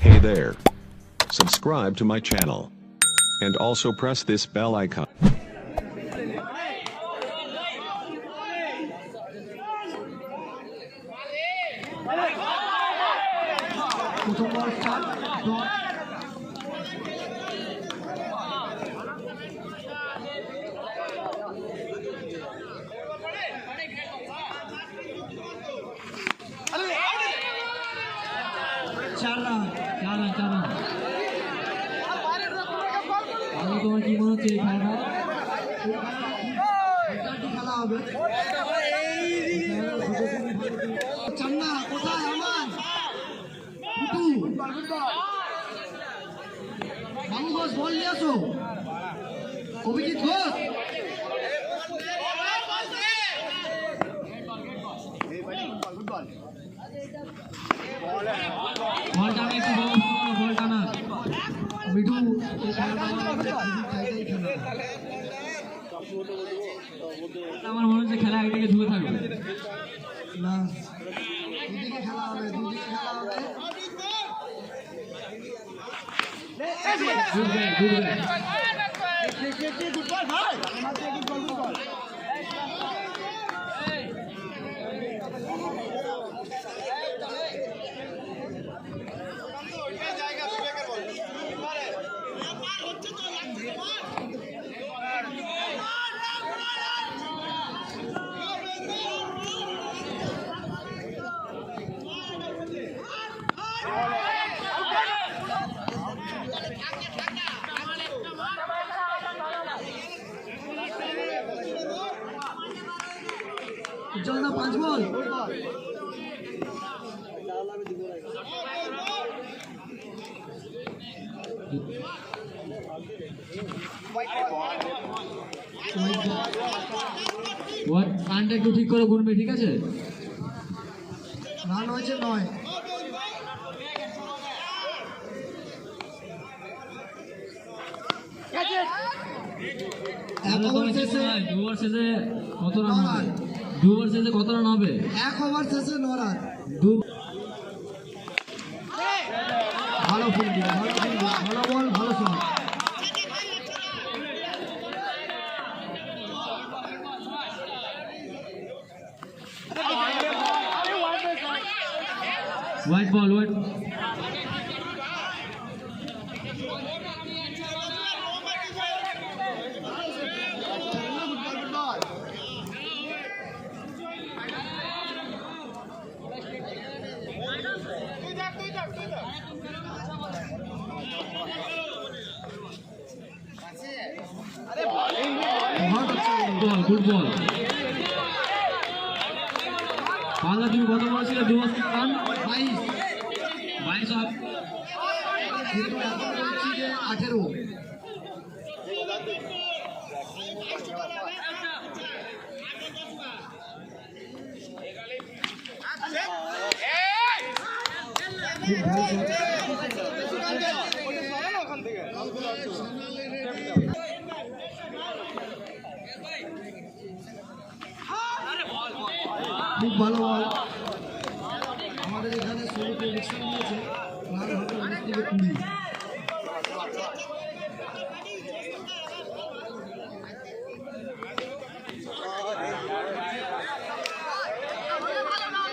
Hey there. Subscribe to my channel. And also press this bell icon. তোমার কি মনে হচ্ছে এই খেলাটা খেলা হবে? চান্না কোথায় আমার মামু ঘোষ বল নিয়ে আসো। অভিজিৎ ঘোষ বল টানা, একটু বল টানা মিঠু। আমার মনে হচ্ছে খেলা একদিকে ঝুলে থাকবে না, দুদিকে খেলা হবে, দুদিকে খেলা হবে। চল না 5 বল। রানটা একটু ঠিক করে গুনবে, ঠিক আছে? রান হয়েছে 9। এক ওভার শেষে কত রান হবে? 2 ওভার শেষে কত রান হবে? 1 ওভার শেষে 9 রান। ভালো ফিল্ডিং, ভালো বল, ভালো shot. White ball, white good ball. পাল্লা তুমি কত বলেছিলে? 2 রান 22 18। খুব ভালো বল। আমাদের এখানে 16 প্রেডিকশন দিয়েছে, রান হবে 19 থেকে 20।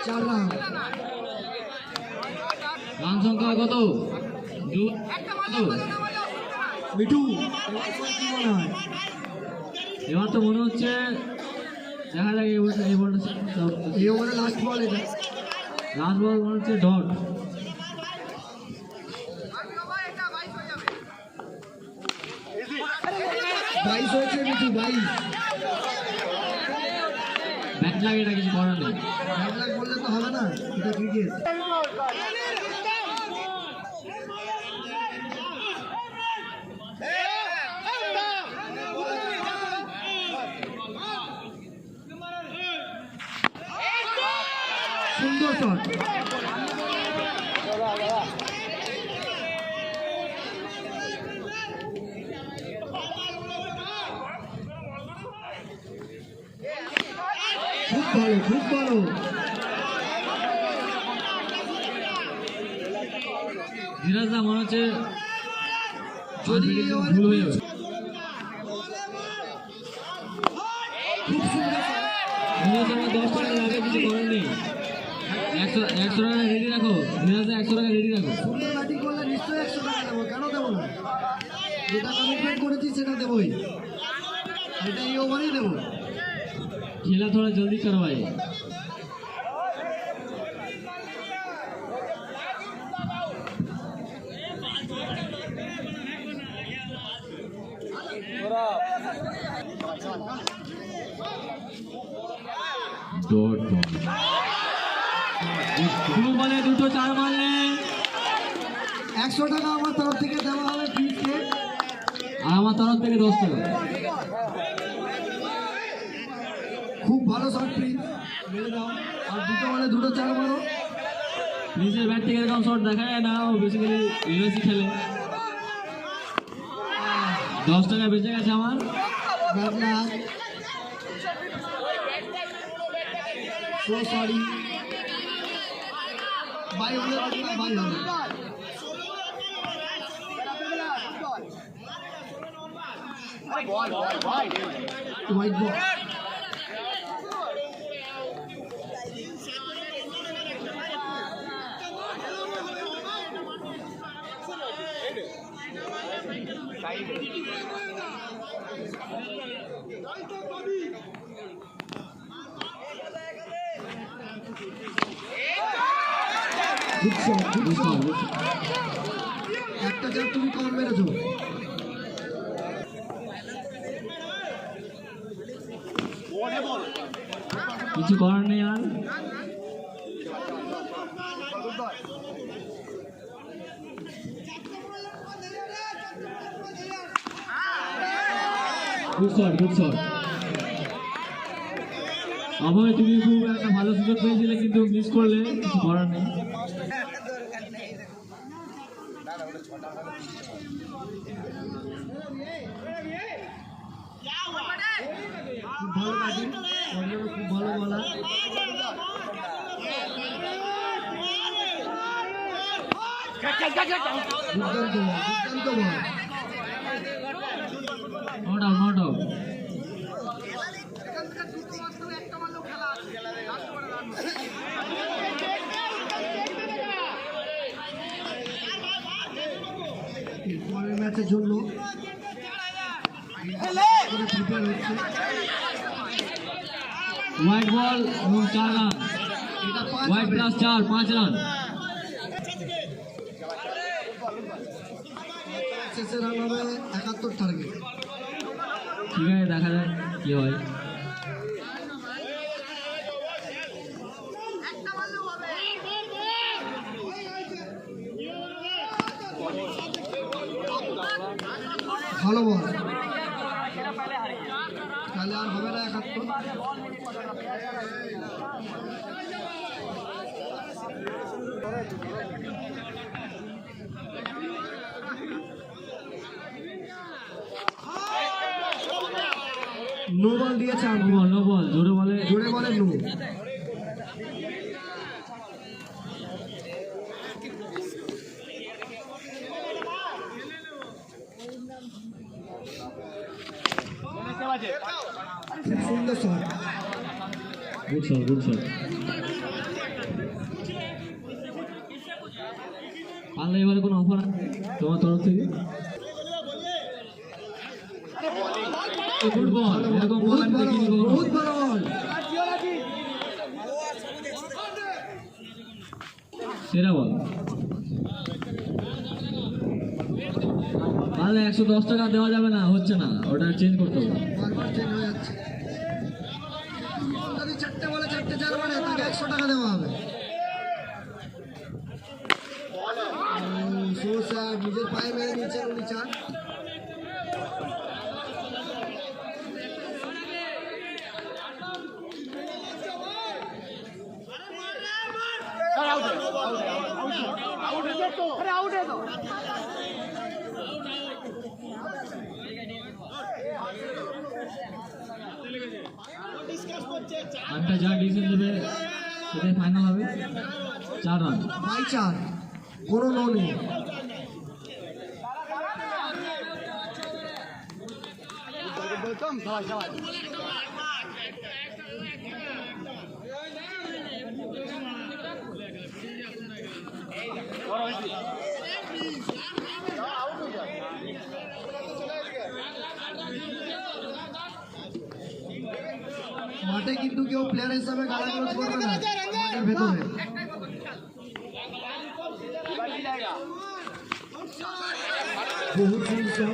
চার রান। রান সংখ্যা কত? মিঠু কি মনে হয়? এবার তো মনে হচ্ছে দেখা যাক এই ওভারে লাস্ট বল। এটা লাস্ট বল মনে হচ্ছে ডট। 22 হয়েছে মিঠু, 22। ব্যাট লাগে, এটা কিছু করার নেই। ব্যাট লাগ বললে তো হবে না, এটা ক্রিকেট। সুন্দর শট। খুব ভালো, খুব ভালো। ধীরাজ দা মনে হচ্ছে যদি এই ওভারে ভুল হয়ে যাবে। খুব সুন্দর shot। মনে হচ্ছে আমার 10 টাকা লাগে, কিছু করার নেই। 100 টাকা রেডি রাখো ধীরাজ দা, 100 টাকা রেডি রাখো। সুন্দর ব্যাটিং করলে নিশ্চয়ই 100 টাকা দেবো, কেন দেবো না? যেটা কমিটমেন্ট করেছি সেটা দেবোই, এটা এই ওভারেই দেবো। खेला थोड़ा जल्दी करवाए। डॉट बॉल दो बॉले दुटो 4 मारले 100 টাকা আমার তরফ থেকে দেওয়া হবে ফিজকে। আর আমার তরফ থেকে 10 টাকা। খুব ভালো শট প্রিন্স, মেরে দাও। আর দুটো বলে দুটো 4 মারো। নিজের ব্যাট থেকে এরকম শট দেখা যায় না, ও বেসিক্যালি ইউএসসি খেলে। 10 টাকা বেঁচে গেছে আমার। ব্যাট না, সো সরি, বাই হলে বাই হবে। White ball. Good shot, good shot. একটা চার তুমি কম মেরেছো। কিছু করার নেই আর। Good shot, good shot. Abhay তুমি খুব একটা ভালো সুযোগ পেয়েছিলে কিন্তু মিস করলে, কিছু করার নেই। খুব ভালো ব্যাটিং, খুব ভালো বলার। দুর্দান্ত বল, দুর্দান্ত ball. Not out, not out. পরের ম্যাচের জন্য প্রিপেয়ার হচ্ছে। হোয়াইট বল এবং 4 রান। এটা 5 হোয়াইট প্লাস 4, 5 রান। শেষে রান হবে 71 টার্গেট। ঠিক আছে, দেখা যাক কি হয়। ভালো বল, তাহলে আর হবে না 71। নো বল দিয়েছে, নো বল, নো বল, জোরে বলে। জোরে বলে নো। খুব সুন্দর shot. Good shot, good shot. পারলে এবারে কোনো অফার তোমার তরফ থেকে? গুড বল, এরকম বল আমি দেখিনি কখনো। বহুত ভালো বল। সেরা বল। পারলে 110 টাকা দেওয়া যাবে না, হচ্ছে না, ওটা চেঞ্জ করতে হবে। বারবার চেঞ্জ হয়ে যাচ্ছে। যদি 4টে বলে 4টে 4 মারে তাকে 100 টাকা দেওয়া হবে। সো স্যার, নিজের পায়ে মেরে নিয়েছেন উনি 4। আটটা যা ডিসিশন দেবে সেটাই ফাইনাল হবে। 4 রান। বাই 4। কোনো নো নেই। মাঠে কিন্তু কেউ প্লেয়ার হিসাবে গালাগালাজ করবে না মাঠের ভেতরে। বহুত সুন্দর।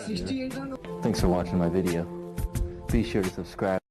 68 run. Thanks for watching my video. Be sure to subscribe.